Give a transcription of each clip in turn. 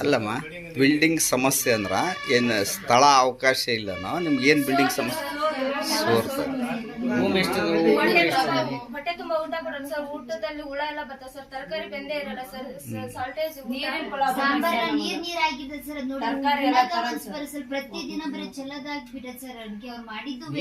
ಅಲ್ಲಮ್ಮ, ಬಿಲ್ಡಿಂಗ್ ಸಮಸ್ಯೆ ಅಂದ್ರ ಏನು ಸ್ಥಳ ಅವಕಾಶ ಇಲ್ಲನೋ ನಿಮ್ಗೆ? ಏನು ಬಿಲ್ಡಿಂಗ್ ಸಮಸ್ಯೆ? ಹೊಟ್ಟೆ ತುಂಬಾ ಊಟ ಕೊಡೋದು ಸರ್. ಊಟದಲ್ಲಿ ಹುಳ ಎಲ್ಲ ಬರ್ತದೆ ಸರ್. ತರಕಾರಿ ಬೆಂದೇ ಇರಲ್ಲ ಸರ್. ಸಾಲ್ಟೇಜ್ ನೀರ್ ಆಗಿದೆ ಸರ್. ಸರ್ ಪ್ರತಿದಿನ ಬರೀ ಚೆಲ್ಲದಾಗ್ಬಿಟ್ಟೆ ಸರ್. ಅಡ್ಗೆ ಅವ್ರು ಮಾಡಿದ್ದು 3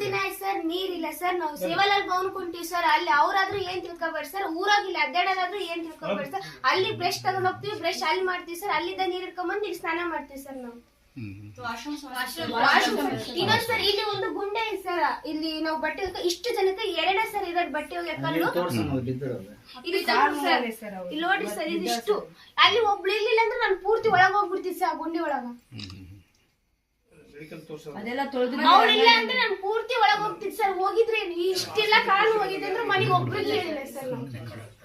ದಿನ ಆಯ್ತು ಸರ್. ನೀರಿಲ್ಲ ಸರ್. ನಾವು ಸೇವಾಲಾಲ್ ಭವನ್ ಕೊಂತೀವಿ ಸರ್. ಅಲ್ಲಿ ಅವ್ರಾದ್ರೂ ಏನ್ ತಿಳ್ಕೊಬೇಡಿ ಸರ್. ಊರಾಗಿಲ್ಲ ಅಡ್ಡಾಡೋದಾದ್ರೂ ಏನ್ ತಿಳ್ಕೊಬೇಡಿ ಸರ್. ಅಲ್ಲಿ ಬ್ರಷ್ ತಗೊಂಡ್ ಹೋಗ್ತೀವಿ, ಬ್ರಷ್ ಅಲ್ಲಿ ಮಾಡ್ತೀವಿ ಸರ್. ಅಲ್ಲಿದ್ದ ನೀರ್ ಇಟ್ಕೊಂಡ್ಬಂದು ಇಲ್ಲಿ ಸ್ನಾನ ಮಾಡ್ತೀವಿ ಸರ್ ನಾವು. ಇನ್ನೊಂದ್ ಸರ್, ಇಲ್ಲಿ ಒಂದು ಗುಂಡೆ ಇದೆ ಸರ್. ಇಲ್ಲಿ ನಾವು ಬಟ್ಟೆ ಇಷ್ಟು ಜನಕ್ಕೆ 2 ಸರ್ ಇರೋದು ಬಟ್ಟೆ ಒಗ್ಯಕ್ಕಲ್ಲು. ಇಲ್ಲಿ ನೋಡಿ ಸರ್, ಇದಿಷ್ಟು. ಅಲ್ಲಿ ಒಬ್ಳು ಇರ್ಲಿಲ್ಲ ಅಂದ್ರೆ ನಾನು ಪೂರ್ತಿ ಒಳಗ್ ಹೋಗ್ಬಿಡ್ತೀವಿ ಸರ್, ಆ ಗುಂಡಿ ಒಳಗ. ಅವ್ರಿಲ್ಲ ಅಂದ್ರೆ ನಾನು ಪೂರ್ತಿ ಒಳಗ್ ಹೋಗ್ತಿದ್ ಸರ್. ಹೋಗಿದ್ರೆ ಇಷ್ಟೆಲ್ಲ ಕಾಲು ಹೋಗಿದ್ದೆ ಅಂದ್ರೆ ಮನೆಗೆ ಒಬ್ರಿಗೆ ಹೇಳಿಲ್ಲ ಸರ್.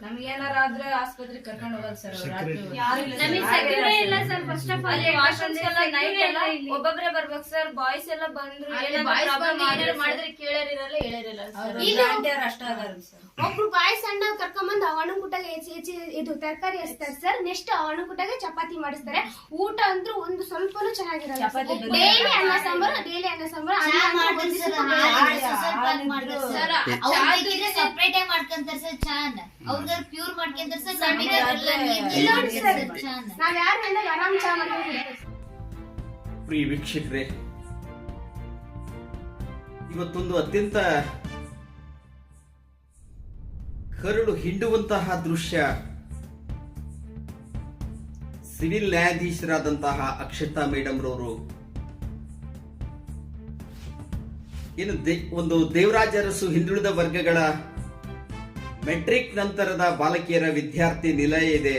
ನಮ್ಗೆ ಏನಾರ ಆದ್ರೆ ಆಸ್ಪತ್ರೆಗೆ ಕರ್ಕೊಂಡು ಹೋಗೋದು ಸರ್. ನಮಗೆ ಸೆಕ್ಯೂರಿಟಿ ಇಲ್ಲ sir. First of all washrooms ಎಲ್ಲ ನೈಟ್ ಎಲ್ಲ ಒಬ್ಬೊಬ್ಬರೇ ಬರ್ಬೇಕು ಸರ್. ಬಾಯ್ಸ್ ಎಲ್ಲ ಬಂದ್ರು ಏನಾದ್ರು ಮಾಡಿದ್ರೆ ಕೇಳರಿರಲ್ಲ, ಹೇಳರಿರಲ್ಲ ಸರ್. ಅಷ್ಟ ಅದಾರ ಸರ್. ಒಬ್ರು ಬಾಯ್ಸ್ ಅಣ್ಣ ಕರ್ಕೊಂಬಂದು ಅವಣ್ಣನ ಕುಟ್ಟಾಗ ಇದು ತರಕಾರಿ ಹಚ್ತಾರೆ ಸರ್. ನೆಕ್ಸ್ಟ್ ಅವಣ್ಣನ ಕುಟ್ಟಾಗ ಚಪಾತಿ ಮಾಡಿಸ್ತಾರೆ. ಊಟ ಅಂದ್ರೂ ಒಂದು ಸ್ವಲ್ಪನೂ ಚೆನ್ನಾಗಿರಲ್ಲ. ಡೈಲಿ ಅನ್ನ ಸಾಂಬಾರು ಸೆಪರೇಟ್ ಮಾಡ್ಕೊಂತಾರೆ ಸರ್. ಚಾನ್ ಅವ್ರ ಪ್ಯೂರ್ ಮಾಡ್ಕೊಂತಾರೆ ಸರ್. ನಾವ್ ಯಾರು ಆರಾಮ್ ಚಾ ಮಾಡ್ಕೊಂಡ್ರೆ. ಪ್ರಿಯ ವೀಕ್ಷಕರೇ, ಇವತ್ತೊಂದು ಅತ್ಯಂತ ಕರುಳು ಹಿಂಡುವಂತಹ ದೃಶ್ಯ ಸಿವಿಲ್ ನ್ಯಾಯಾಧೀಶರಾದಂತಹ ಅಕ್ಷತಾ ಮೇಡಮ್ ರವರು ಏನು ಒಂದು ದೇವರಾಜ ಅರಸು ಹಿಂದುಳಿದ ವರ್ಗಗಳ ಮೆಟ್ರಿಕ್ ನಂತರದ ಬಾಲಕಿಯರ ವಿದ್ಯಾರ್ಥಿ ನಿಲಯ ಇದೆ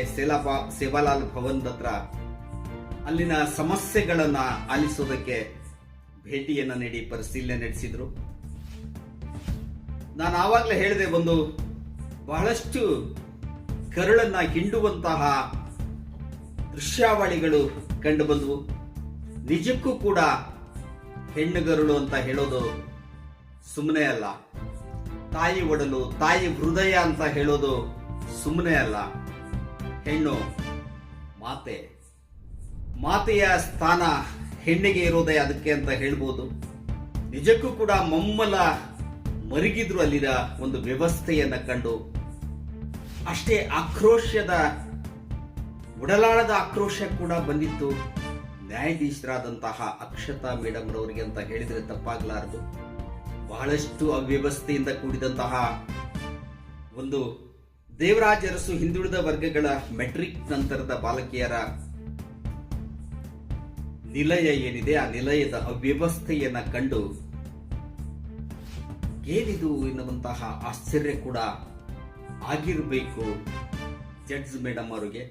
ಸೇವಾಲಾಲ್ ಭವನ್ ಹತ್ರ. ಅಲ್ಲಿನ ಸಮಸ್ಯೆಗಳನ್ನ ಆಲಿಸೋದಕ್ಕೆ ಭೇಟಿಯನ್ನ ನೀಡಿ ಪರಿಶೀಲನೆ ನಡೆಸಿದ್ರು. ನಾನು ಆವಾಗಲೇ ಹೇಳಿದೆ, ಒಂದು ಬಹಳಷ್ಟು ಕರುಳನ್ನ ಹಿಂಡುವಂತಹ ದೃಶ್ಯಾವಳಿಗಳು ಕಂಡು ಬಂದವು. ನಿಜಕ್ಕೂ ಕೂಡ ಹೆಣ್ಣುಗರುಳು ಅಂತ ಹೇಳೋದು ಸುಮ್ಮನೆ ಅಲ್ಲ. ತಾಯಿ ಒಡಲು, ತಾಯಿ ಹೃದಯ ಅಂತ ಹೇಳೋದು ಸುಮ್ಮನೆ ಅಲ್ಲ. ಹೆಣ್ಣು ಮಾತೆ, ಮಾತೆಯ ಸ್ಥಾನ ಹೆಣ್ಣಿಗೆ ಇರೋದೇ ಅದಕ್ಕೆ ಅಂತ ಹೇಳ್ಬೋದು. ನಿಜಕ್ಕೂ ಕೂಡ ಮಮ್ಮಲ ಮರುಗಿದ್ರು ಅಲ್ಲಿನ ಒಂದು ವ್ಯವಸ್ಥೆಯನ್ನ ಕಂಡು. ಅಷ್ಟೇ ಆಕ್ರೋಶದ, ಉಡಲಾಳದ ಆಕ್ರೋಶ ಕೂಡ ಬಂದಿತ್ತು ನ್ಯಾಯಾಧೀಶರಾದಂತಹ ಅಕ್ಷತಾ ಮೇಡಮ್ ರವರಿಗೆ ಅಂತ ಹೇಳಿದ್ರೆ ತಪ್ಪಾಗಲಾರದು. ಬಹಳಷ್ಟು ಅವ್ಯವಸ್ಥೆಯಿಂದ ಕೂಡಿದಂತಹ ಒಂದು ದೇವರಾಜ ಅರಸು ಹಿಂದುಳಿದ ವರ್ಗಗಳ ಮೆಟ್ರಿಕ್ ನಂತರದ ಬಾಲಕಿಯರ ನಿಲಯ ಏನಿದೆ, ಆ ನಿಲಯದ ಅವ್ಯವಸ್ಥೆಯನ್ನ ಕಂಡು ಏನಿದು ಎನ್ನುವಂತಹ ಆಶ್ಚರ್ಯ ಕೂಡ ಆಗಿರಬೇಕು ಜಡ್ಜ್ ಮೇಡಮ್ ಅವರಿಗೆ.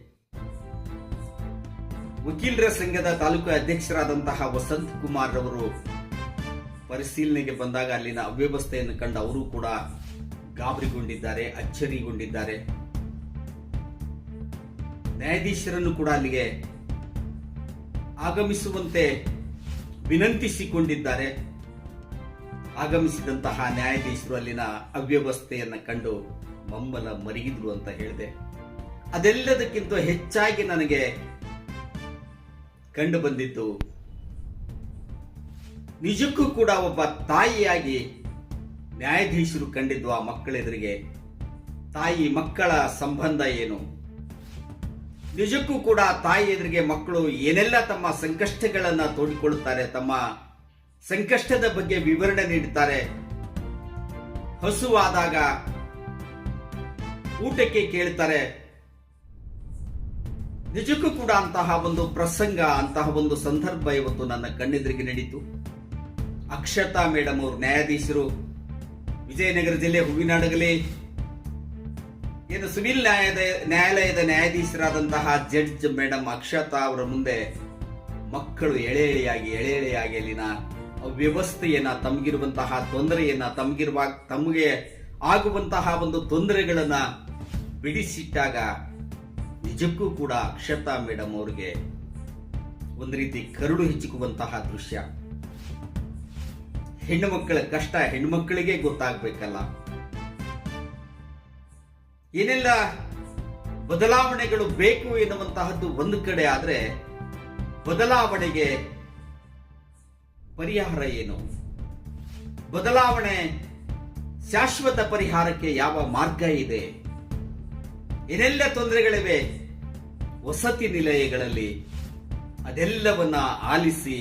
ವಕೀಲರ ಸಂಘದ ತಾಲೂಕು ಅಧ್ಯಕ್ಷರಾದಂತಹ ವಸಂತ್ ಕುಮಾರ್ ರವರು ಪರಿಶೀಲನೆಗೆ ಬಂದಾಗ ಅಲ್ಲಿನ ಅವ್ಯವಸ್ಥೆಯನ್ನು ಕಂಡು ಅವರು ಕೂಡ ಗಾಬರಿಗೊಂಡಿದ್ದಾರೆ, ಅಚ್ಚರಿಗೊಂಡಿದ್ದಾರೆ. ನ್ಯಾಯಾಧೀಶರನ್ನು ಕೂಡ ಅಲ್ಲಿಗೆ ಆಗಮಿಸುವಂತೆ ವಿನಂತಿಸಿಕೊಂಡಿದ್ದಾರೆ. ಆಗಮಿಸಿದಂತಹ ನ್ಯಾಯಾಧೀಶರು ಅಲ್ಲಿನ ಅವ್ಯವಸ್ಥೆಯನ್ನ ಕಂಡು ಮಮ್ಮಲ ಮರಿಗಿದ್ರು ಅಂತ ಹೇಳಿದೆ. ಅದೆಲ್ಲದಕ್ಕಿಂತ ಹೆಚ್ಚಾಗಿ ನನಗೆ ಕಂಡು ಬಂದಿದ್ದು, ನಿಜಕ್ಕೂ ಕೂಡ ಒಬ್ಬ ತಾಯಿಯಾಗಿ ನ್ಯಾಯಾಧೀಶರು ಕಂಡಿದ್ದು ಆ ಮಕ್ಕಳೆದುರಿಗೆ ತಾಯಿ ಮಕ್ಕಳ ಸಂಬಂಧ ಏನು, ನಿಜಕ್ಕೂ ಕೂಡ ತಾಯಿ ಎದುರಿಗೆ ಮಕ್ಕಳು ಏನೆಲ್ಲ ತಮ್ಮ ಸಂಕಷ್ಟಗಳನ್ನ ತೋಡಿಕೊಳ್ಳುತ್ತಾರೆ, ತಮ್ಮ ಸಂಕಷ್ಟದ ಬಗ್ಗೆ ವಿವರಣೆ ನೀಡುತ್ತಾರೆ. ಹಸುವಾದಾಗ ಊಟಕ್ಕೆ ಕೇಳ್ತಾರೆ. ನಿಜಕ್ಕೂ ಕೂಡ ಅಂತಹ ಒಂದು ಪ್ರಸಂಗ, ಅಂತಹ ಒಂದು ಸಂದರ್ಭ ಇವತ್ತು ನನ್ನ ಕಣ್ಣೆದುರಿಗೆ ನಡೀತು. ಅಕ್ಷತಾ ಮೇಡಮ್ ಅವರು ನ್ಯಾಯಾಧೀಶರು, ವಿಜಯನಗರ ಜಿಲ್ಲೆ ಹೂವಿನಡಗಲಿ ಏನು ಸಿವಿಲ್ ನ್ಯಾಯಾಲಯದ ನ್ಯಾಯಾಧೀಶರಾದಂತಹ ಜಡ್ಜ್ ಮೇಡಮ್ ಅಕ್ಷತಾ ಅವರ ಮುಂದೆ ಮಕ್ಕಳು ಎಳೆ ಎಳೆಯಾಗಿ ಅಲ್ಲಿನ ವ್ಯವಸ್ಥೆಯನ್ನ, ತಮಗಿರುವಂತಹ ತೊಂದರೆಯನ್ನ, ತಮಗೆ ಆಗುವಂತಹ ಒಂದು ತೊಂದರೆಗಳನ್ನ ಬಿಡಿಸಿಟ್ಟಾಗ ನಿಜಕ್ಕೂ ಕೂಡ ಅಕ್ಷತಾ ಮೇಡಮ್ ಅವರಿಗೆ ಒಂದು ರೀತಿ ಕರುಳು ಹಿಚ್ಚಿಕುವಂತಹ ದೃಶ್ಯ. ಹೆಣ್ಣು ಮಕ್ಕಳ ಕಷ್ಟ ಹೆಣ್ಮಕ್ಕಳಿಗೆ ಗೊತ್ತಾಗ್ಬೇಕಲ್ಲ. ಏನೆಲ್ಲ ಬದಲಾವಣೆಗಳು ಬೇಕು ಎನ್ನುವಂತಹದ್ದು ಒಂದು ಕಡೆ ಆದ್ರೆ, ಬದಲಾವಣೆಗೆ ಪರಿಹಾರ ಏನು? ಬದಲಾವಣೆ ಶಾಶ್ವತ ಪರಿಹಾರಕ್ಕೆ ಯಾವ ಮಾರ್ಗ ಇದೆ? ಏನೆಲ್ಲ ತೊಂದರೆಗಳಿವೆ ವಸತಿ ನಿಲಯಗಳಲ್ಲಿ, ಅದೆಲ್ಲವನ್ನ ಆಲಿಸಿ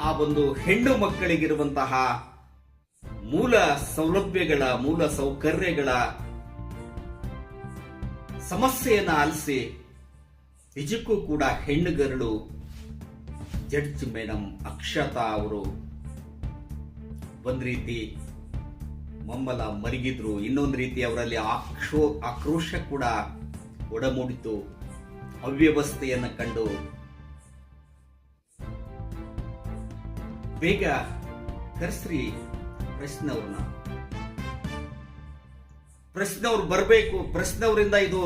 ಆ ಒಂದು ಹೆಣ್ಣು ಮಕ್ಕಳಿಗಿರುವಂತಹ ಮೂಲ ಸೌಲಭ್ಯಗಳ, ಮೂಲ ಸೌಕರ್ಯಗಳ ಸಮಸ್ಯೆಯನ್ನು ಆಲಿಸಿ ನಿಜಕ್ಕೂ ಕೂಡ ಹೆಣ್ಣುಗರಳು ಜಡ್ಜ್ ಮೇಡಮ್ ಅಕ್ಷತಾ ಅವರು ಒಂದ್ ರೀತಿ ಮಮ್ಮಲ ಮರಿಗಿದ್ರು, ಇನ್ನೊಂದು ರೀತಿ ಅವರಲ್ಲಿ ಆಕ್ರೋಶ ಕೂಡ ಒಡಮೂಡಿತು. ಅವ್ಯವಸ್ಥೆಯನ್ನು ಕಂಡು ಬೇಗ ಕರ್ಸ್ರಿ ಪ್ರಶ್ನವ್ರು ಬರಬೇಕು, ಪ್ರಶ್ನವರಿಂದ ಇದು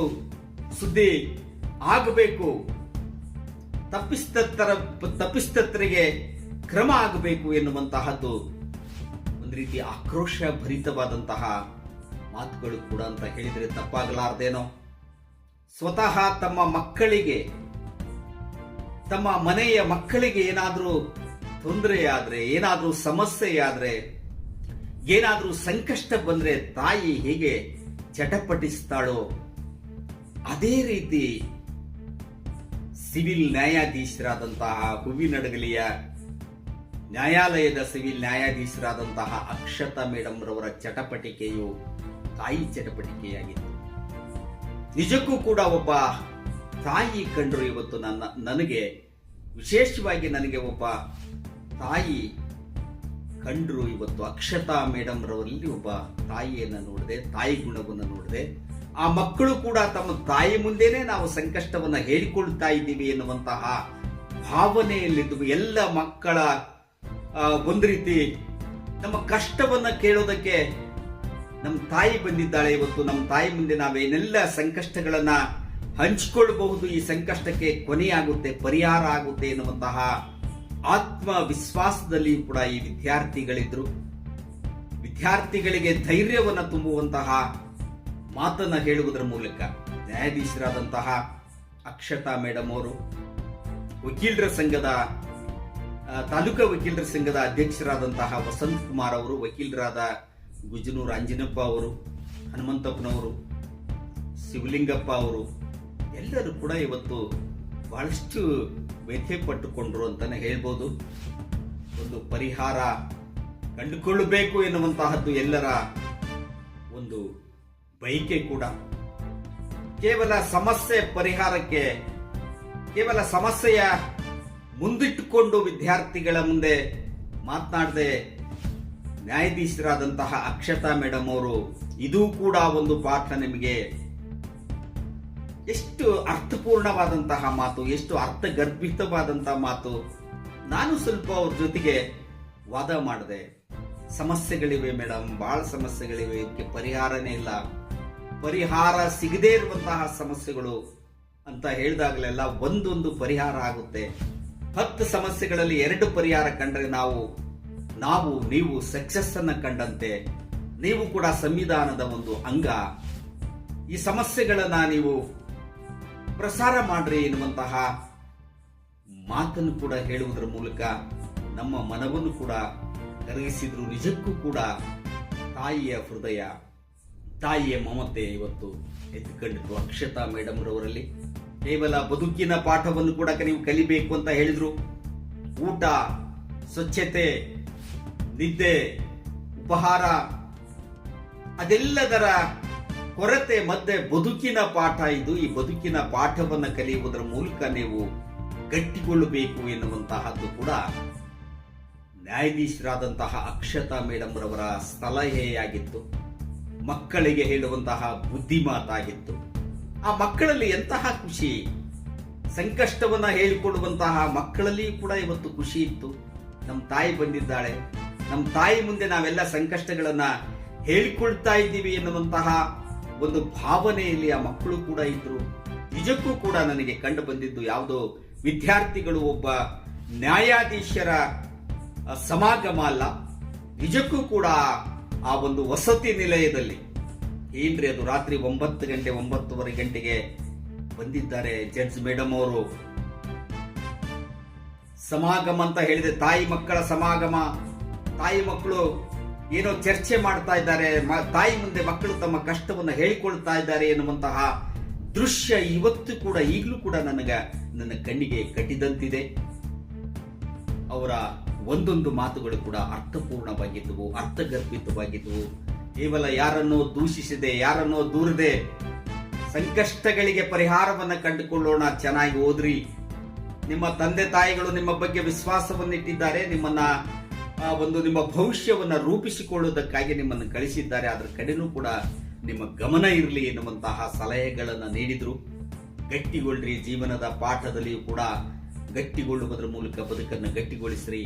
ಸುದ್ದಿ ಆಗಬೇಕು, ತಪ್ಪಿಸ್ತರಿಗೆ ಕ್ರಮ ಆಗಬೇಕು ಎನ್ನುವಂತಹದ್ದು ಒಂದು ರೀತಿ ಆಕ್ರೋಶ ಭರಿತವಾದಂತಹ ಮಾತುಗಳು ಕೂಡ ಅಂತ ಹೇಳಿದ್ರೆ ತಪ್ಪಾಗಲಾರ್ದೇನೋ. ಸ್ವತಃ ತಮ್ಮ ಮಕ್ಕಳಿಗೆ, ತಮ್ಮ ಮನೆಯ ಮಕ್ಕಳಿಗೆ ಏನಾದ್ರೂ ತೊಂದರೆಯಾದ್ರೆ, ಏನಾದ್ರೂ ಸಮಸ್ಯೆಯಾದ್ರೆ, ಏನಾದ್ರೂ ಸಂಕಷ್ಟ ಬಂದ್ರೆ ತಾಯಿ ಹೇಗೆ ಚಟಪಟಿಸ್ತಾಳೋ ಅದೇ ರೀತಿ ಸಿವಿಲ್ ನ್ಯಾಯಾಧೀಶರಾದಂತಹ ಹೂವಿನಡಗಲಿಯ ನ್ಯಾಯಾಲಯದ ಸಿವಿಲ್ ನ್ಯಾಯಾಧೀಶರಾದಂತಹ ಅಕ್ಷತಾ ಮೇಡಮ್ ರವರ ಚಟಪಟಿಕೆಯು ತಾಯಿ ಚಟಪಟಿಕೆಯಾಗಿತ್ತು. ನಿಜಕ್ಕೂ ಕೂಡ ಒಬ್ಬ ತಾಯಿ ಕಂಡ್ರು ಇವತ್ತು ನನಗೆ ವಿಶೇಷವಾಗಿ ನನಗೆ ಒಬ್ಬ ತಾಯಿ ಕಂಡ್ರು ಇವತ್ತು. ಅಕ್ಷತಾ ಮೇಡಮ್ ರವರಲ್ಲಿ ಒಬ್ಬ ತಾಯಿಯನ್ನ ನೋಡಿದೆ, ತಾಯಿ ಗುಣವನ್ನು ನೋಡಿದೆ. ಆ ಮಕ್ಕಳು ಕೂಡ ತಮ್ಮ ತಾಯಿ ಮುಂದೆನೆ ನಾವು ಸಂಕಷ್ಟವನ್ನ ಹೇಳಿಕೊಳ್ತಾ ಇದ್ದೀವಿ ಎನ್ನುವಂತಹ ಭಾವನೆಯಲ್ಲಿದ್ದು ಎಲ್ಲ ಮಕ್ಕಳ ಒಂದು ರೀತಿ ನಮ್ಮ ಕಷ್ಟವನ್ನ ಕೇಳೋದಕ್ಕೆ ನಮ್ಮ ತಾಯಿ ಬಂದಿದ್ದಾಳೆ ಇವತ್ತು. ನಮ್ಮ ತಾಯಿ ಮುಂದೆ ನಾವೇನೆಲ್ಲ ಸಂಕಷ್ಟಗಳನ್ನ ಹಂಚಿಕೊಳ್ಳಬಹುದು, ಈ ಸಂಕಷ್ಟಕ್ಕೆ ಕೊನೆಯಾಗುತ್ತೆ, ಪರಿಹಾರ ಆಗುತ್ತೆ ಎನ್ನುವಂತಹ ಆತ್ಮವಿಶ್ವಾಸದಲ್ಲಿ ಕೂಡ ಈ ವಿದ್ಯಾರ್ಥಿಗಳಿದ್ರು. ವಿದ್ಯಾರ್ಥಿಗಳಿಗೆ ಧೈರ್ಯವನ್ನ ತುಂಬುವಂತಹ ಮಾತನ್ನ ಹೇಳುವುದರ ಮೂಲಕ ನ್ಯಾಯಾಧೀಶರಾದಂತಹ ಅಕ್ಷತಾ ಮೇಡಮ್ ಅವರು, ವಕೀಲರ ಸಂಘದ ತಾಲೂಕಾ ವಕೀಲರ ಸಂಘದ ಅಧ್ಯಕ್ಷರಾದಂತಹ ವಸಂತ್ ಕುಮಾರ್ ಅವರು, ವಕೀಲರಾದ ಗುಜನೂರು ಅಂಜನಪ್ಪ ಅವರು, ಹನುಮಂತಪ್ಪನವರು, ಶಿವಲಿಂಗಪ್ಪ ಅವರು ಎಲ್ಲರೂ ಕೂಡ ಇವತ್ತು ಬಹಳಷ್ಟು ವ್ಯಥೆ ಪಟ್ಟುಕೊಂಡ್ರು ಅಂತಾನೆ ಹೇಳ್ಬೋದು. ಒಂದು ಪರಿಹಾರ ಕಂಡುಕೊಳ್ಳಬೇಕು ಎನ್ನುವಂತಹದ್ದು ಎಲ್ಲರ ಒಂದು ಬಯಕೆ ಕೂಡ. ಕೇವಲ ಸಮಸ್ಯೆ ಪರಿಹಾರಕ್ಕೆ, ಕೇವಲ ಸಮಸ್ಯೆಯ ಮುಂದಿಟ್ಟುಕೊಂಡು ವಿದ್ಯಾರ್ಥಿಗಳ ಮುಂದೆ ಮಾತನಾಡದೆ ನ್ಯಾಯಾಧೀಶರಾದಂತಹ ಅಕ್ಷತಾ ಮೇಡಮ್ ಅವರು, ಇದೂ ಕೂಡ ಒಂದು ಪಾಠ ನಿಮಗೆ. ಎಷ್ಟು ಅರ್ಥಪೂರ್ಣವಾದಂತಹ ಮಾತು, ಎಷ್ಟು ಅರ್ಥಗರ್ಭಿತವಾದಂತಹ ಮಾತು. ನಾನು ಸ್ವಲ್ಪ ಅವ್ರ ಜೊತೆಗೆ ವಾದ ಮಾಡಿದೆ. ಸಮಸ್ಯೆಗಳಿವೆ ಮೇಡಮ್, ಬಹಳ ಸಮಸ್ಯೆಗಳಿವೆ, ಇದಕ್ಕೆ ಪರಿಹಾರನೇ ಇಲ್ಲ, ಪರಿಹಾರ ಸಿಗದೇ ಇರುವಂತಹ ಸಮಸ್ಯೆಗಳು ಅಂತ ಹೇಳಿದಾಗಲೆಲ್ಲ ಒಂದೊಂದು ಪರಿಹಾರ ಆಗುತ್ತೆ. 10 ಸಮಸ್ಯೆಗಳಲ್ಲಿ 2 ಪರಿಹಾರ ಕಂಡ್ರೆ ನೀವು ಸಕ್ಸಸ್ ಅನ್ನ ಕಂಡಂತೆ. ನೀವು ಕೂಡ ಸಂವಿಧಾನದ ಒಂದು ಅಂಗ. ಈ ಸಮಸ್ಯೆಗಳನ್ನ ನೀವು ಪ್ರಸಾರ ಮಾಡ್ರಿ ಎನ್ನುವಂತಹ ಮಾತನ್ನು ಕೂಡ ಹೇಳುವುದರ ಮೂಲಕ ನಮ್ಮ ಮನವನ್ನು ಕೂಡ ಕರಗಿಸಿದ್ರು. ನಿಜಕ್ಕೂ ಕೂಡ ತಾಯಿಯ ಹೃದಯ, ತಾಯಿಯ ಮಮತೆ ಇವತ್ತು ಎದ್ದುಕೊಂಡಿದ್ರು ಅಕ್ಷತಾ ಮೇಡಮ್ ರವರಲ್ಲಿ. ಕೇವಲ ಬದುಕಿನ ಪಾಠವನ್ನು ಕೂಡ ನೀವು ಕಲಿಬೇಕು ಅಂತ ಹೇಳಿದ್ರು. ಊಟ, ಸ್ವಚ್ಛತೆ, ನಿದ್ದೆ, ಉಪಹಾರ ಅದೆಲ್ಲದರ ಕೊರತೆ ಮಧ್ಯೆ ಬದುಕಿನ ಪಾಠ ಇದು. ಈ ಬದುಕಿನ ಪಾಠವನ್ನು ಕಲಿಯುವುದರ ಮೂಲಕ ನೀವು ಗಟ್ಟಿಗೊಳ್ಳಬೇಕು ಎನ್ನುವಂತಹದ್ದು ಕೂಡ ನ್ಯಾಯಾಧೀಶರಾದಂತಹ ಅಕ್ಷತಾ ಮೇಡಮ್ ರವರ ಸಲಹೆಯಾಗಿತ್ತು. ಮಕ್ಕಳಿಗೆ ಹೇಳುವಂತಹ ಬುದ್ಧಿ ಮಾತಾಗಿತ್ತು. ಆ ಮಕ್ಕಳಲ್ಲಿ ಎಂತಹ ಖುಷಿ, ಸಂಕಷ್ಟವನ್ನ ಹೇಳಿಕೊಡುವಂತಹ ಮಕ್ಕಳಲ್ಲಿ ಕೂಡ ಇವತ್ತು ಖುಷಿ ಇತ್ತು. ನಮ್ಮ ತಾಯಿ ಬಂದಿದ್ದಾಳೆ, ನಮ್ಮ ತಾಯಿ ಮುಂದೆ ನಾವೆಲ್ಲ ಸಂಕಷ್ಟಗಳನ್ನ ಹೇಳಿಕೊಳ್ತಾ ಇದ್ದೀವಿ ಎನ್ನುವಂತಹ ಒಂದು ಭಾವನೆಯಲ್ಲಿ ಆ ಮಕ್ಕಳು ಕೂಡ ಇದ್ರು. ನಿಜಕ್ಕೂ ಕೂಡ ನನಗೆ ಕಂಡು ಬಂದಿದ್ದು ಯಾವುದೋ ವಿದ್ಯಾರ್ಥಿಗಳು ಒಬ್ಬ ನ್ಯಾಯಾಧೀಶರ ಸಮಾಗಮ ಅಲ್ಲ, ನಿಜಕ್ಕೂ ಕೂಡ ಆ ಒಂದು ವಸತಿ ನಿಲಯದಲ್ಲಿ ಏನ್ರಿ ಅದು ರಾತ್ರಿ 9 ಗಂಟೆ 9:30 ಗಂಟೆಗೆ ಬಂದಿದ್ದಾರೆ ಜಡ್ಜ್ ಮೇಡಮ್ ಅವರು. ಸಮಾಗಮ ಅಂತ ಹೇಳಿದೆ, ತಾಯಿ ಮಕ್ಕಳ ಸಮಾಗಮ. ತಾಯಿ ಮಕ್ಕಳು ಏನೋ ಚರ್ಚೆ ಮಾಡ್ತಾ ಇದ್ದಾರೆ, ತಾಯಿ ಮುಂದೆ ಮಕ್ಕಳು ತಮ್ಮ ಕಷ್ಟವನ್ನು ಹೇಳಿಕೊಳ್ತಾ ಇದ್ದಾರೆ ಎನ್ನುವಂತಹ ದೃಶ್ಯ ಇವತ್ತು ಕೂಡ ಈಗಲೂ ಕೂಡ ನನ್ನ ಕಣ್ಣಿಗೆ ಕಟ್ಟಿದಂತಿದೆ. ಅವರ ಒಂದೊಂದು ಮಾತುಗಳು ಕೂಡ ಅರ್ಥಪೂರ್ಣವಾಗಿದ್ದವು, ಅರ್ಥಗರ್ಭಿತವಾಗಿದ್ದವು. ಕೇವಲ ಯಾರನ್ನೋ ದೂಷಿಸದೆ, ಯಾರನ್ನೋ ದೂರದೆ ಸಂಕಷ್ಟಗಳಿಗೆ ಪರಿಹಾರವನ್ನ ಕಂಡುಕೊಳ್ಳೋಣ, ಚೆನ್ನಾಗಿ ಓದ್ರಿ, ನಿಮ್ಮ ತಂದೆ ತಾಯಿಗಳು ನಿಮ್ಮ ಬಗ್ಗೆ ವಿಶ್ವಾಸವನ್ನಿಟ್ಟಿದ್ದಾರೆ, ನಿಮ್ಮ ಭವಿಷ್ಯವನ್ನ ರೂಪಿಸಿಕೊಳ್ಳುವುದಕ್ಕಾಗಿ ನಿಮ್ಮನ್ನು ಕಳಿಸಿದ್ದಾರೆ, ಅದರ ಕಡೆನೂ ಕೂಡ ನಿಮ್ಮ ಗಮನ ಇರಲಿ ಎನ್ನುವಂತಹ ಸಲಹೆಗಳನ್ನು ನೀಡಿದ್ರು. ಗಟ್ಟಿಗೊಳ್ಳ್ರಿ, ಜೀವನದ ಪಾಠದಲ್ಲಿಯೂ ಕೂಡ ಗಟ್ಟಿಗೊಳ್ಳುವುದರ ಮೂಲಕ ಬದುಕನ್ನು ಗಟ್ಟಿಗೊಳಿಸ್ರಿ.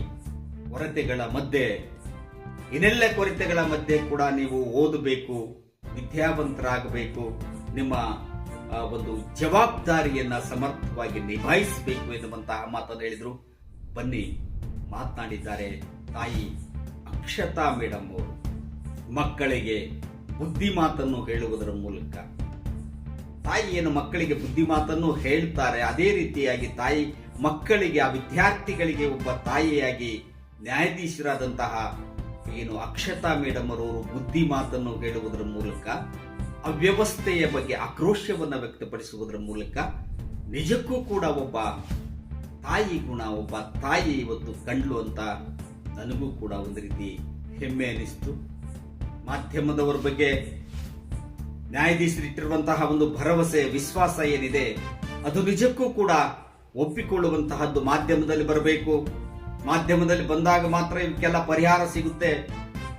ಕೊರತೆಗಳ ಮಧ್ಯೆ, ಇನ್ನೆಲ್ಲ ಕೊರತೆಗಳ ಮಧ್ಯೆ ಕೂಡ ನೀವು ಓದಬೇಕು, ವಿದ್ಯಾವಂತರಾಗಬೇಕು, ನಿಮ್ಮ ಒಂದು ಜವಾಬ್ದಾರಿಯನ್ನ ಸಮರ್ಥವಾಗಿ ನಿಭಾಯಿಸಬೇಕು ಎನ್ನುವಂತಹ ಮಾತನ್ನು ಹೇಳಿದ್ರು. ಬನ್ನಿ, ಮಾತನಾಡಿದ್ದಾರೆ ತಾಯಿ ಅಕ್ಷತಾ ಮೇಡಮ್ ಅವರು. ಮಕ್ಕಳಿಗೆ ಬುದ್ಧಿ ಮಾತನ್ನು ಹೇಳುವುದರ ಮೂಲಕ ತಾಯಿ ಏನು ಮಕ್ಕಳಿಗೆ ಬುದ್ಧಿ ಮಾತನ್ನು ಹೇಳ್ತಾರೆ, ಅದೇ ರೀತಿಯಾಗಿ ತಾಯಿ ಮಕ್ಕಳಿಗೆ, ಆ ವಿದ್ಯಾರ್ಥಿಗಳಿಗೆ ಒಬ್ಬ ತಾಯಿಯಾಗಿ ನ್ಯಾಯಾಧೀಶರಾದಂತಹ ಏನು ಅಕ್ಷತಾ ಮೇಡಮ್ ಅವರು ಬುದ್ಧಿ ಮಾತನ್ನು ಹೇಳುವುದರ ಮೂಲಕ, ಅವ್ಯವಸ್ಥೆಯ ಬಗ್ಗೆ ಆಕ್ರೋಶವನ್ನು ವ್ಯಕ್ತಪಡಿಸುವುದರ ಮೂಲಕ ನಿಜಕ್ಕೂ ಕೂಡ ಒಬ್ಬ ತಾಯಿ ಗುಣ, ಒಬ್ಬ ತಾಯಿ ಇವತ್ತು ಕಂಡ್ಲು ಅಂತ ನನಗೂ ಕೂಡ ಒಂದು ರೀತಿ ಹೆಮ್ಮೆ ಅನಿಸ್ತು. ಮಾಧ್ಯಮದವರ ಬಗ್ಗೆ ನ್ಯಾಯಾಧೀಶರಿಟ್ಟಿರುವಂತಹ ಒಂದು ಭರವಸೆ, ವಿಶ್ವಾಸ ಏನಿದೆ, ಅದು ನಿಜಕ್ಕೂ ಕೂಡ ಒಪ್ಪಿಕೊಳ್ಳುವಂತಹದ್ದು ಮಾಧ್ಯಮದಲ್ಲಿ ಬರಬೇಕು. ಮಾಧ್ಯಮದಲ್ಲಿ ಬಂದಾಗ ಮಾತ್ರ ಇವಕ್ಕೆಲ್ಲ ಪರಿಹಾರ ಸಿಗುತ್ತೆ.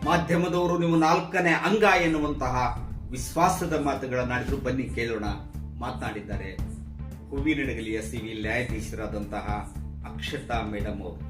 ಮಾಧ್ಯಮದವರು ನೀವು 4ನೇ ಅಂಗ ಎನ್ನುವಂತಹ ವಿಶ್ವಾಸದ ಮಾತುಗಳನ್ನಾಡಿದ್ರು. ಬನ್ನಿ ಕೇಳೋಣ. ಮಾತನಾಡಿದ್ದಾರೆ ಹೂವಿನಡಗಲಿಯ ಸಿವಿಲ್ ನ್ಯಾಯಾಧೀಶರಾದಂತಹ ಅಕ್ಷತಾ ಮೇಡಮ್ ಅವರು.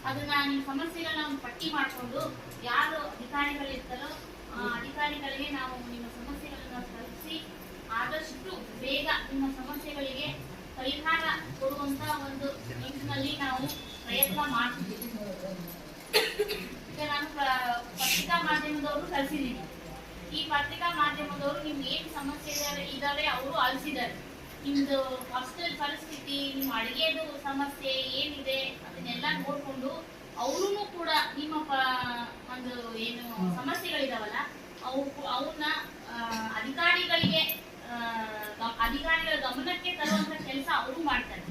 ಅದನ್ನ ನಿಮ್ಮ ಸಮಸ್ಯೆಗಳನ್ನ ಒಂದು ಪಟ್ಟಿ ಮಾಡಿಕೊಂಡು ಯಾರು ಅಧಿಕಾರಿಗಳಿರ್ತಾರೋ ಅಧಿಕಾರಿಗಳಿಗೆ ನಾವು ನಿಮ್ಮ ಸಮಸ್ಯೆಗಳನ್ನ ತಲುಪಿಸಿ ಆದಷ್ಟು ಬೇಗ ನಿಮ್ಮ ಸಮಸ್ಯೆಗಳಿಗೆ ಪರಿಹಾರ ಕೊಡುವಂತ ಒಂದು ನಿಟ್ಟಿನಲ್ಲಿ ನಾವು ಪ್ರಯತ್ನ ಮಾಡ್ತಿದ್ದೀವಿ. ಈಗ ನಾನು ಪತ್ರಿಕಾ ಮಾಧ್ಯಮದವರು ಕಳಿಸಿದ್ದೀನಿ. ಈ ಪತ್ರಿಕಾ ಮಾಧ್ಯಮದವರು ನಿಮ್ಗೆ ಏನ್ ಸಮಸ್ಯೆ ಇದಾವೆ ಅವರು ಆಲಿಸಿದ್ದಾರೆ. ನಿಮ್ದು ಹಾಸ್ಟೆಲ್ ಪರಿಸ್ಥಿತಿ, ನಿಮ್ಮ ಅಡಿಗೆದು ಸಮಸ್ಯೆ ಏನಿದೆ ಅದನ್ನೆಲ್ಲ ನೋಡ್ಕೊಂಡು ಅವರು ಕೂಡ ನಿಮ್ಮ ಒಂದು ಏನು ಸಮಸ್ಯೆಗಳಿದಾವಲ್ಲ ಅವನ್ನ ಅಧಿಕಾರಿಗಳ ಗಮನಕ್ಕೆ ತರುವಂತ ಕೆಲಸ ಅವರು ಮಾಡ್ತಾರೆ.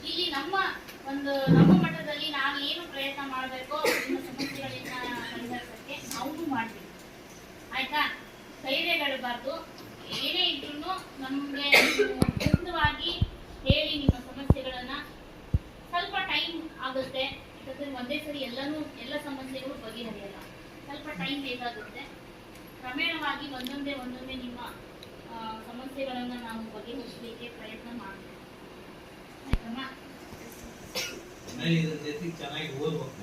ಇಲ್ಲಿ ನಮ್ಮ ಮಟ್ಟದಲ್ಲಿ ನಾವು ಏನು ಪ್ರಯತ್ನ ಮಾಡಬೇಕೋ ನಿಮ್ಮ ಸಮಸ್ಯೆಗಳನ್ನ ಪರಿಹರಿಸಕ್ಕೆ ನಾವು ಮಾಡ್ತೀವಿ. ಆಯ್ತಾ? ಧೈರ್ಯಗಳಿರಬಾರ್ದು. ಏನೇ ಇದ್ರೂ ನಮ್ಗೆ ಮುಕ್ತವಾಗಿ ಹೇಳಿ ನಿಮ್ಮ ಸಮಸ್ಯೆಗಳನ್ನ. ಸ್ವಲ್ಪ ಟೈಮ್ ಆಗುತ್ತೆ, ಯಾಕಂದ್ರೆ ಒಂದೇ ಸರಿ ಎಲ್ಲ ಸಮಸ್ಯೆಗಳು ಬಗೆಹರಿಯಲ್ಲ. ಸ್ವಲ್ಪ ಟೈಮ್ ಬೇಕಾಗುತ್ತೆ. ಕ್ರಮೇಣವಾಗಿ ಒಂದೊಂದೇ ನಿಮ್ಮ ಸಮಸ್ಯೆಗಳನ್ನ ನಾವು ಬಗೆಹರಿಸಲಿಕ್ಕೆ ಪ್ರಯತ್ನ ಮಾಡ್ತೀವಿ. ಆಯ್ತಮ್ಮ?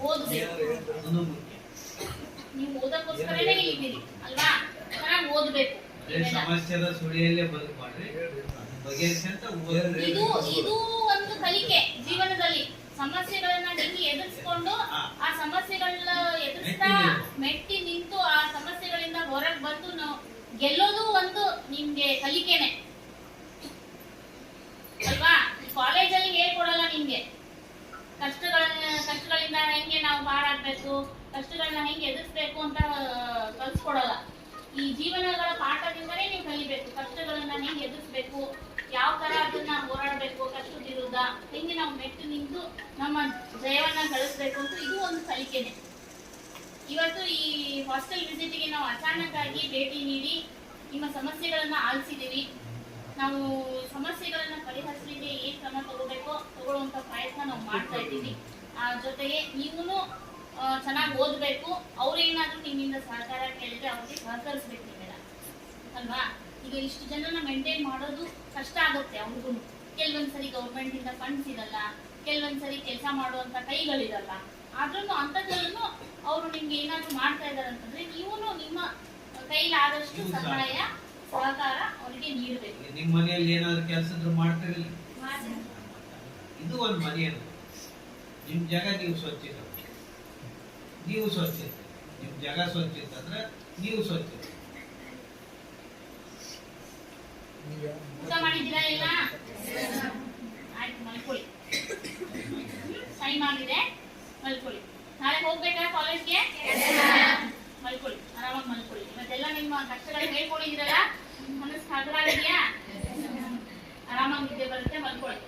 ಓದ್ಬೇಕು. ನೀವು ಓದಕ್ಕೋಸ್ಕರನೇ ಇದ್ದೀರಿ ಅಲ್ವಾ? ಚೆನ್ನಾಗಿ ಓದ್ಬೇಕು. ಸಮಸ್ಯೆದ ಸುಳಿಯಲ್ಲೇ ಬದುಕು ಮಾಡ್ರಿ. ಇದು ಒಂದು ಕಲಿಕೆ ಜೀವನದಲ್ಲಿ. ಸಮಸ್ಯೆಗಳನ್ನ ಹೆಂಗೆ ಎದುರಿಸ್ಕೊಂಡು ಆ ಸಮಸ್ಯೆಗಳನ್ನ ಎದುರಿಸ್ತಾ ಮೆಟ್ಟಿ ನಿಂತು ಆ ಸಮಸ್ಯೆಗಳಿಂದ ಹೊರಗೆ ಬಂದು ನಾವು ಗೆಲ್ಲೋದು ಒಂದು ನಿಮ್ಗೆ ಕಲಿಕೆನೆ ಅಲ್ವಾ? ಕಾಲೇಜಲ್ಲಿ ಹೇಳ್ಕೊಡಲ್ಲ ನಿಮ್ಗೆ ಕಷ್ಟಗಳಿಂದ ಹೆಂಗೆ ನಾವು ಪಾರಾಡ್ಬೇಕು, ಕಷ್ಟಗಳನ್ನ ಹೆಂಗೆ ಎದುರಿಸ್ಬೇಕು ಅಂತ ಕಲ್ಸ್ಕೊಡಲ್ಲ. ಈ ಜೀವನಗಳ ಪಾಠದಿಂದಲೇ ನೀವು ಕಲಿಬೇಕು. ಕಷ್ಟಗಳನ್ನ ಹೆಂಗೆ ಎದುರಿಸ್ಬೇಕು, ಯಾವ ತರ ಅದನ್ನ ಹೋರಾಡಬೇಕು, ಕಷ್ಟದ ವಿರುದ್ಧ ಹೆಂಗೆ ನಾವು ಮೆಟ್ಟು ನಿಂತು ನಮ್ಮ ಜಯವನ್ನ ಗಳಿಸ್ಬೇಕು ಅಂತ ಇದು ಒಂದು ಕಲಿಕೆನೆ. ಇವತ್ತು ಈ ಹಾಸ್ಟೆಲ್ ವಿಸಿಟ್ಗೆ ನಾವು ಅಚಾನಕ್ ಆಗಿ ಭೇಟಿ ನೀಡಿ ನಿಮ್ಮ ಸಮಸ್ಯೆಗಳನ್ನ ಆಲಿಸಿದೀವಿ. ನಾವು ಸಮಸ್ಯೆಗಳನ್ನ ಪರಿಹರಿಸಲಿಕ್ಕೆ ಏನ್ ಕ್ರಮ ತಗೊಳ್ಳುವಂತ ಪ್ರಯತ್ನ ನಾವು ಮಾಡ್ತಾ ಇದ್ದೀವಿ. ಜೊತೆಗೆ ನೀವು ಚೆನ್ನಾಗಿ ಓದ್ಬೇಕು. ಅವ್ರೇನಾದ್ರೂ ನಿಮ್ಮಿಂದ ಸಹಕಾರ ಕೇಳಿದ್ರೆ ಅವ್ರಿಗೆ ಸಹಕರಿಸ್ಬೇಕು ನೀವೆಲ್ಲ ಅಲ್ವಾ? ಈಗ ಇಷ್ಟು ಜನನ ಮೇಂಟೈನ್ ಮಾಡೋದು ಕಷ್ಟ ಆಗುತ್ತೆ ಅವ್ರಿಗೂ. ಕೆಲವೊಂದ್ಸರಿ ಗೌರ್ಮೆಂಟ್ ಇಂದ ಫಂಡ್ಸ್ ಇರಲ್ಲ, ಕೆಲವೊಂದ್ಸರಿ ಕೆಲಸ ಮಾಡುವಂತ ಕೈಗಳಿರಲ್ಲ. ಆದ್ರೂ ಅಂಥದ್ರಲ್ಲೂ ಅವರು ನಿಮ್ಗೆ ಏನಾದ್ರು ಮಾಡ್ತಾ ಇದಾರೆ ಅಂತಂದ್ರೆ ನೀವು ನಿಮ್ಮ ಕೈಲಾದಷ್ಟು ಸಹಾಯ ಸಹಕಾರ ಅವರಿಗೆ ನೀಡಬೇಕು. ನಿಮ್ ಮನೆಯಲ್ಲಿ ಏನಾದ್ರು ಕೆಲಸ ಮಾಡ್ತಿರಲಿಲ್ಲ, ಇದು ಒಂದು ಮನೆ ಅಂತ. ನಿಮ್ ಜಾಗ ನೀವು ಸ್ವಚ್ಛ ಇರ್ಬೇಕು. ನೀವು ಸ್ವಚ್ಛ ಇರ್ಬೇಕು. ನಿಮ್ ಜಾಗ ಸ್ವಚ್ಛ ಇತ್ತಂದ್ರೆ ನೀವು ಸ್ವಚ್ಛ ಇರ್ಬೇಕು. ಊಟ ಮಾಡಿದ್ದೀರಾ ಎಲ್ಲ? ಆಯ್ತು, ಮಲ್ಕೊಳ್ಳಿ. ಟೈಮ್ ಆಗಿದೆ, ಮಲ್ಕೊಳ್ಳಿ. ನಾಳೆ ಹೋಗ್ಬೇಕಾ ಕಾಲೇಜ್ಗೆ? ಮಲ್ಕೊಳ್ಳಿ, ಆರಾಮಾಗಿ ಮಲ್ಕೊಳ್ಳಿ. ಇವತ್ತೆಲ್ಲ ನಿಮ್ಮ ಕಷ್ಟಗಳು ಹೇಳ್ಕೊಂಡಿದ್ದೀರಲ್ಲ, ಮನಸ್ಸು ಹಗರಾಗಿದೆಯಾ? ಆರಾಮಾಗಿ ನಿದ್ದೆ ಬರುತ್ತೆ, ಮಲ್ಕೊಳ್ಳಿ.